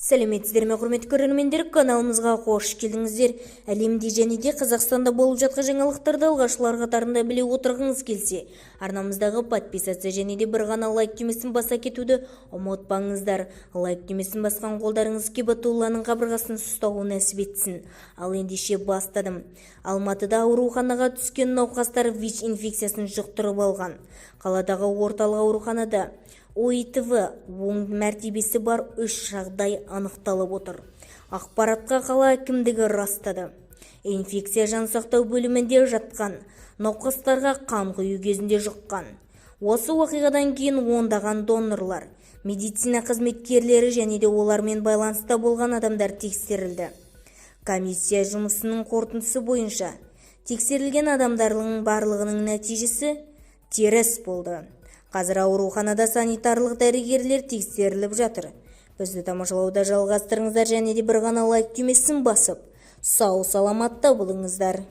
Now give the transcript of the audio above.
Сәлеметсіздер ме, құрметті көрермендер, каналымызға қош келдіңіздер. Әлемде және де Қазақстанда болып жатқан жаңалықтарды алғашқылар қатарында біле отырғыңыз келсе, арнамыздағы подписация және де бір ғана лайк түймесін баса кетуді ұмытпаңыздар. Лайк түймесін басқан қолдарыңыз Кебатулланың қабырғасын ұстауы нәсіп етсін. Ал ендеше бастадым. Алматыда ауруханаға түскен науқастар ВИЧ инфекциясын жұқтырып алған. Қаладағы орталық ауруханада ОИТВ оң мәртебесі бар 3 жағдай анықталып отыр. Ақпаратқа қала әкімдігі растады. Инфекция жансақтау бөлімінде жатқан науқастарға қан құю кезінде жұққан. Осы уақиғадан кейін ондаған донорлар, медицина қызметкерлері және де олармен байланыста болған адамдар тексерілді. Комиссия жұмысының қорытындысы бойынша тексерілген адамдардың барлығының нәтижесі теріс болды. Қазір ауруханада санитарлық дәрігерлер тексеріліп жатыр. Бізді тамашалауда жалғастырыңыздар және де бір ғана лайк түймесін басып, сау саламатта болыңыздар.